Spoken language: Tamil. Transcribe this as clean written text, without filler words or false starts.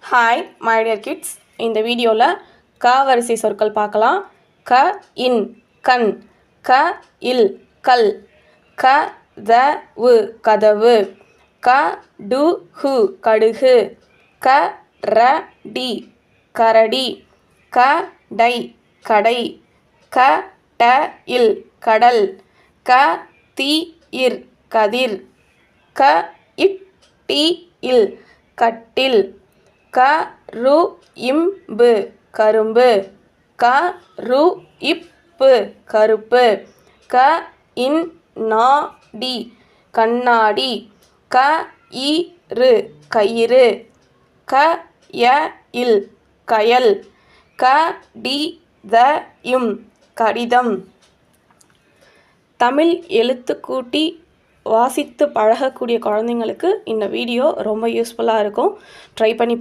Hi my dear kids. இந்த வீடியோவில் க வரிசை சொற்கள் பார்க்கலாம். க இன் கண், க இல் கல், க த வு கதவு, க டு ஹு கடுகு, க ர டி கரடி, க டை கடை, க ட இல் கடல், க தி இர் கதிர், க இட் டி இல் கட்டில், க ரு இம்பு கரும்பு, க ரு இப்பு கருப்பு, க இன் நா டி கண்ணாடி, க இ ரு கயிறு, க ய இல் கயல், க டி த இம் கடிதம். தமிழ் எழுத்து கூட்டி வாசித்து பழகக்கூடிய குழந்தைங்களுக்கு இந்த வீடியோ ரொம்ப யூஸ்ஃபுல்லாக இருக்கும். ட்ரை பண்ணி